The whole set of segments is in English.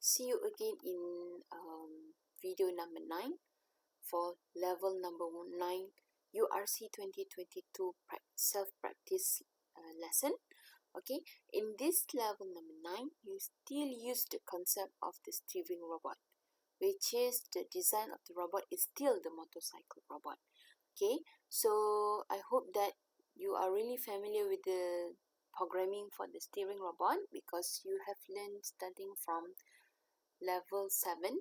See you again in video number 9 for level number 9 URC 2022 self-practice lesson. Okay, in this level number 9, you still use the concept of the steering robot, which is the design of the robot is still the motorcycle robot. Okay, so I hope that you are really familiar with the programming for the steering robot, because you have learned starting from level 7,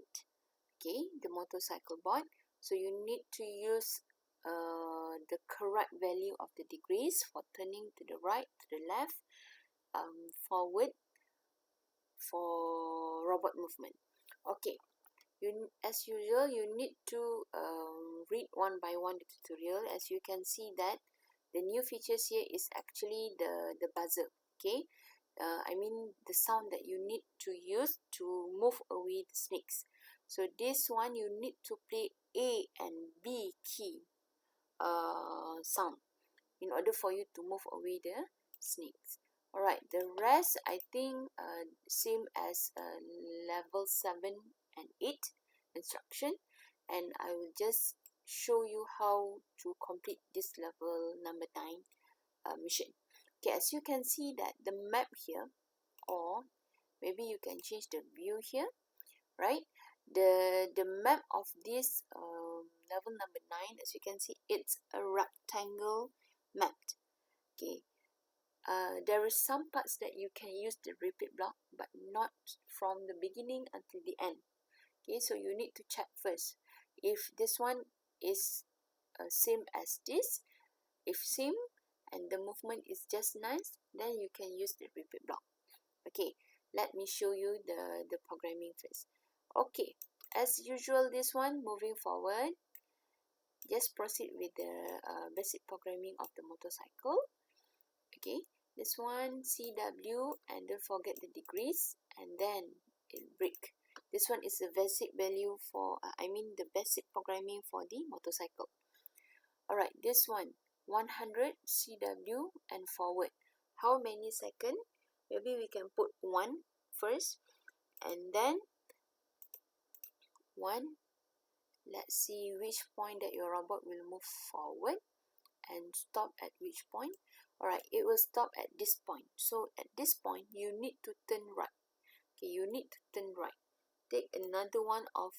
okay, the motorcycle board. So you need to use the correct value of the degrees for turning to the right, to the left, forward for robot movement. Okay, as usual, you need to read one by one the tutorial. As you can see that the new features here is actually the buzzer. Okay, I mean the sound that you need to use to move away the snakes. So this one you need to play A and B key sound in order for you to move away the snakes. Alright, the rest I think same as level 7 and 8 instruction, and I will just show you how to complete this level number 9 mission. Okay, as you can see that the map here, or maybe you can change the view here, right? The map of this level number 9, as you can see, it's a rectangle map. Okay, there is some parts that you can use the repeat block, but not from the beginning until the end. Okay, so you need to check first if this one is same as this. If same and the movement is just nice, then you can use the repeat block. Okay, let me show you the programming first. Okay, as usual, this one moving forward, just proceed with the basic programming of the motorcycle. Okay, this one CW, and don't forget the degrees, and then it brake. This one is the basic value for the basic programming for the motorcycle. Alright, this one 100 CW and forward. How many seconds? Maybe we can put 1 first, and then 1. Let's see which point that your robot will move forward and stop at which point. Alright, it will stop at this point. So at this point, you need to turn right. Okay, you need to turn right. Take another one of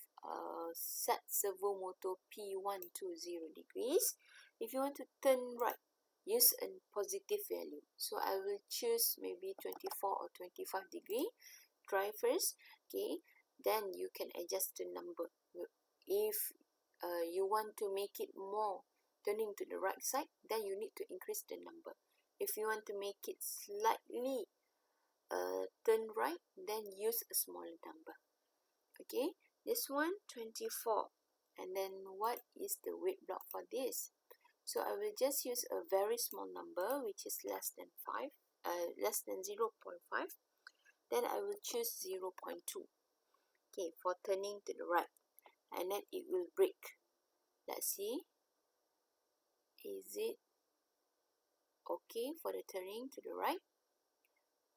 set servo motor P120 degrees. If you want to turn right, use a positive value. So I will choose maybe 24 or 25 degree. Try first. Okay, then you can adjust the number. If you want to make it more turning to the right side, then you need to increase the number. If you want to make it slightly turn right, then use a smaller number. Okay, this one 24, and then what is the weight block for this? So I will just use a very small number, which is less than 0.5. Then I will choose 0.2. Okay, for turning to the right, and then it will brake. Let's see, is it okay for the turning to the right?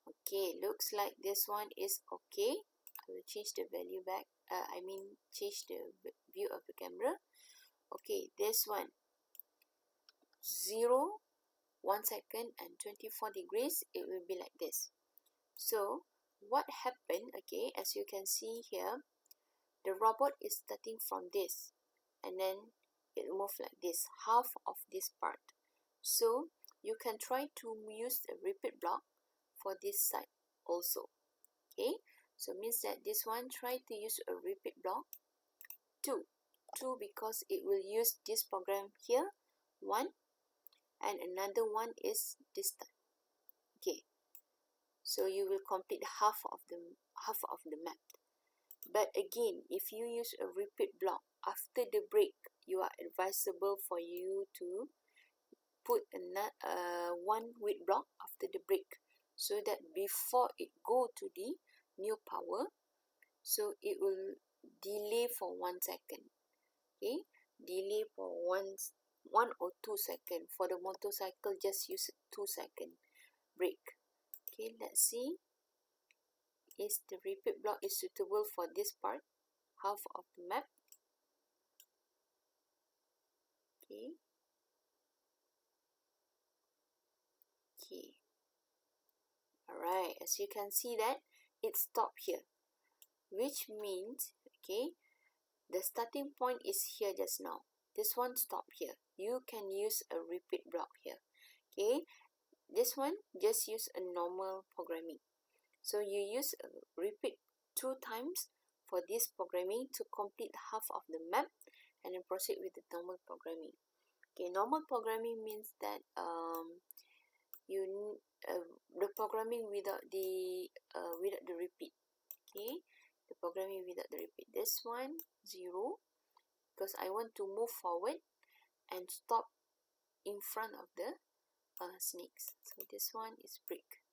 Okay, looks like this one is okay. I will change the value back, change the view of the camera. Okay, this one 0, 1 second and 24 degrees, it will be like this. So what happened, okay, as you can see here, the robot is starting from this, and then it will move like this, half of this part. So you can try to use a repeat block for this side also. Okay, so means that this one, try to use a repeat block 2 because it will use this program here 1, and another one is this time. Okay, so you will complete half of the map. But again, if you use a repeat block after the brake, you are advisable for you to put another one weight block after the brake, so that before it go to the new power, so it will delay for 1 second. Okay, delay for 1 or 2 seconds. For the motorcycle, just use 2 second brake. Okay, let's see. is the repeat block is suitable for this part, half of the map. Okay. Okay. Alright, as you can see that it stopped here, which means, okay, the starting point is here just now. This one stopped here. You can use a repeat block here. Okay, this one just use a normal programming. So you use a repeat 2 times for this programming to complete half of the map, and then proceed with the normal programming. Okay, normal programming means that the programming without the repeat. Okay, the programming without the repeat. This one 0, because I want to move forward and stop in front of the snakes. So this one is break.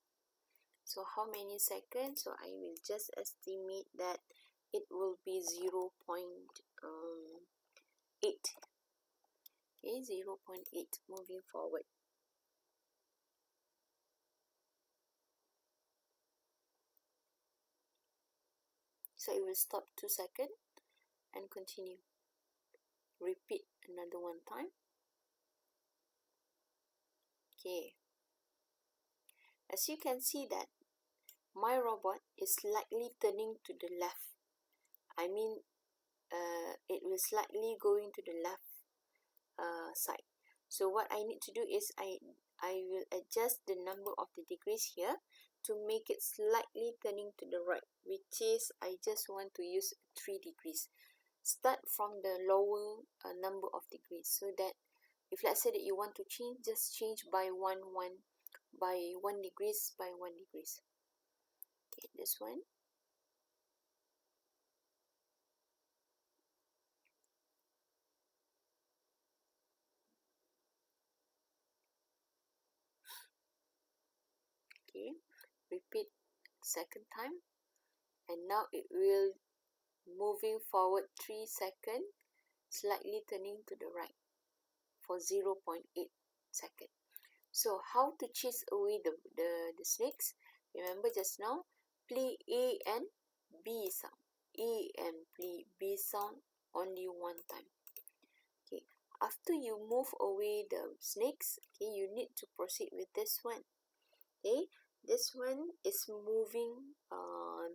So how many seconds? So I will just estimate that it will be 0.8. Okay, 0.8 moving forward. So it will stop 2 seconds and continue. Repeat another one time. Okay. As you can see that my robot is slightly turning to the left. I mean, it will slightly going to the left side. So what I need to do is I will adjust the number of the degrees here to make it slightly turning to the right, which is I just want to use 3 degrees. Start from the lower number of degrees, so that if let's say that you want to change, just change by 1 degrees by 1 degrees. Okay, this one. Okay, repeat second time, and now it will moving forward 3 seconds, slightly turning to the right for 0.8 seconds. So how to chase away the snakes? Remember just now, play A and B sound. A and play B sound only 1 time. Okay, after you move away the snakes, okay, you need to proceed with this one. Okay, this one is moving.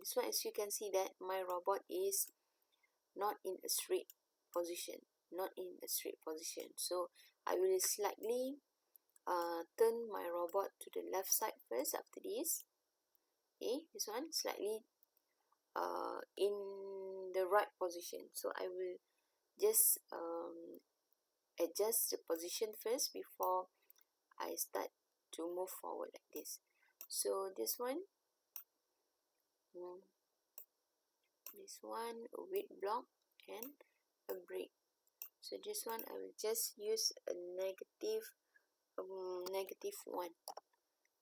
This one, as you can see that my robot is not in a straight position, so I will slightly turn my robot to the left side first. After this, okay, this one slightly in the right position, so I will just adjust the position first before I start to move forward like this. So this one, a weight block and a break. So this one I will just use a negative 1.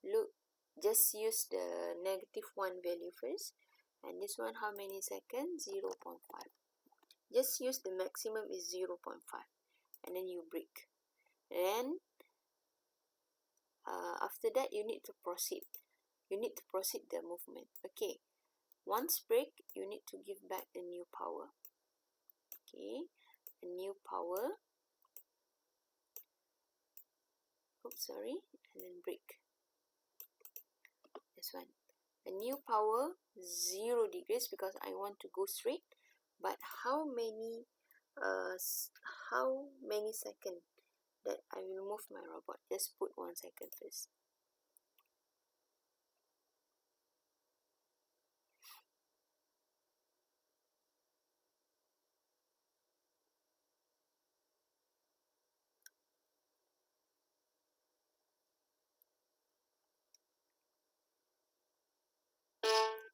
Look, just use the negative 1 value first. And this one, how many seconds? 0.5. Just use the maximum is 0.5, and then you break. And after that, you need to proceed. You need to proceed the movement. Okay. Once break, you need to give back a new power. Okay, a new power. Oops, sorry, and then break. This one. A new power 0 degrees because I want to go straight. But how many seconds that I will move my robot? Just put 1 second first.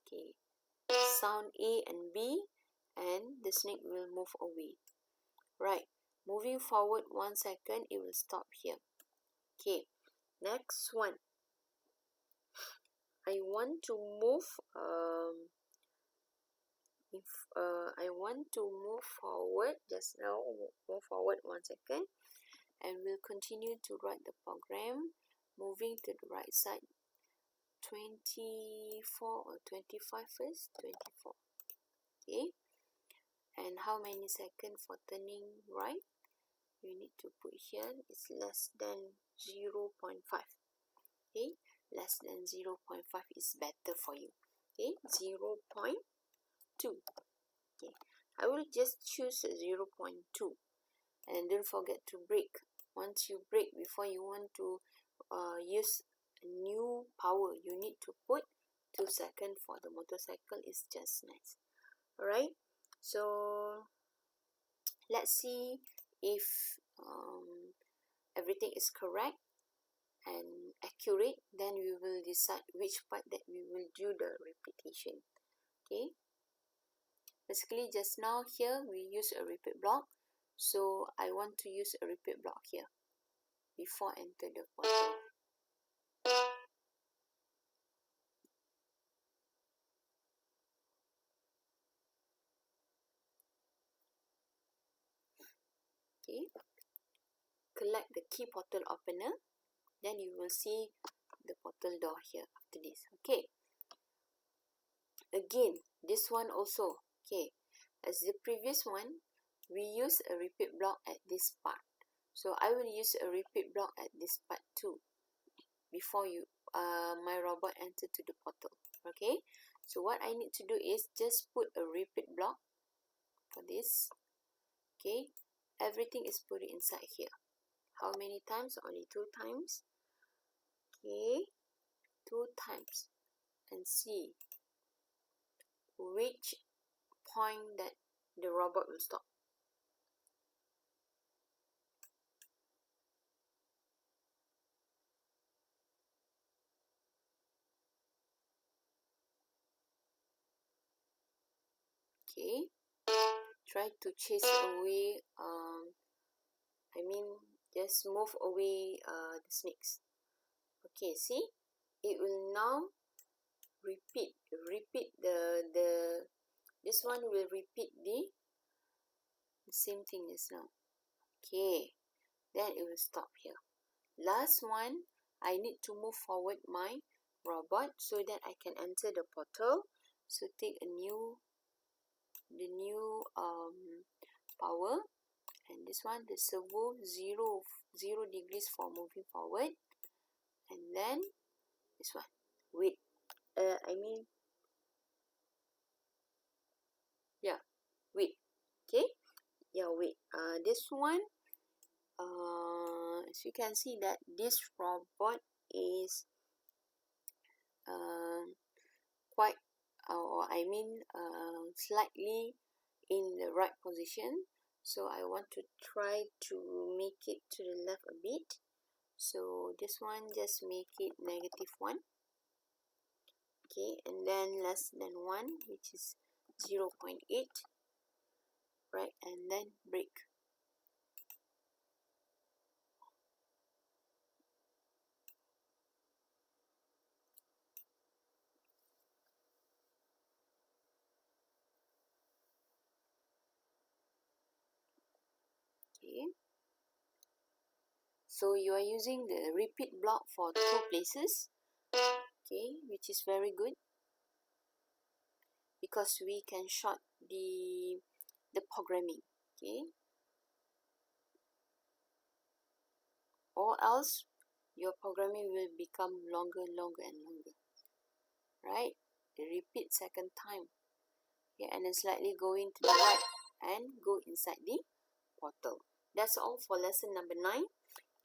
Okay, sound A and B, and the snake will move away. Right, moving forward 1 second, it will stop here. Okay, next one. I want to move I want to move forward just now. Move forward 1 second, and we'll continue to write the program, moving to the right side 24 or 25 first. 24. Okay, and how many seconds for turning right? You need to put here is less than 0.5. Okay, less than 0.5 is better for you. Okay, 0.2. Okay, I will just choose 0.2, and don't forget to brake. Once you brake, before you want to use new power, you need to put 2 seconds for the motorcycle. Is just nice. Alright, so let's see if everything is correct and accurate. Then we will decide which part that we will do the repetition. Okay, basically just now here we use a repeat block, so I want to use a repeat block here before enter the portal. Okay, collect the key portal opener, then you will see the portal door here after this. Okay, again this one also, okay, as the previous one we use a repeat block at this part, so I will use a repeat block at this part too before you my robot enter to the portal. Okay, so what I need to do is just put a repeat block for this. Okay, everything is put inside here. How many times? Only 2 times. Okay, 2 times, and see which point that the robot will stop. Okay, try to chase away just move away the snakes. Okay, see, it will now repeat the this one will repeat the same thing as now. Okay, then it will stop here. Last one, I need to move forward my robot so that I can enter the portal. So take the new power, and this one the servo 0 degrees for moving forward, and then this one wait, wait. Okay, wait, this one as you can see that this robot is quite slightly in the right position, so I want to try to make it to the left a bit. So this one just make it -1. Okay, and then less than 1, which is 0.8, right, and then brake. Okay, so you are using the repeat block for 2 places. Okay, which is very good because we can short the programming. Okay, or else your programming will become longer and longer, right? The repeat second time. Okay, and then slightly going to the right and go inside the portal. That's all for lesson number 9.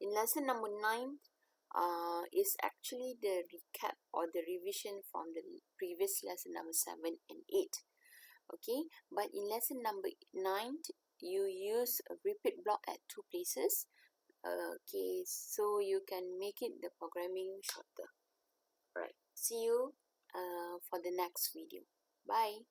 In lesson number 9 is actually the recap or the revision from the previous lesson number 7 and 8. Okay, but in lesson number 9 you use a repeat block at 2 places. Okay, so you can make it the programming shorter. Alright, see you for the next video. Bye.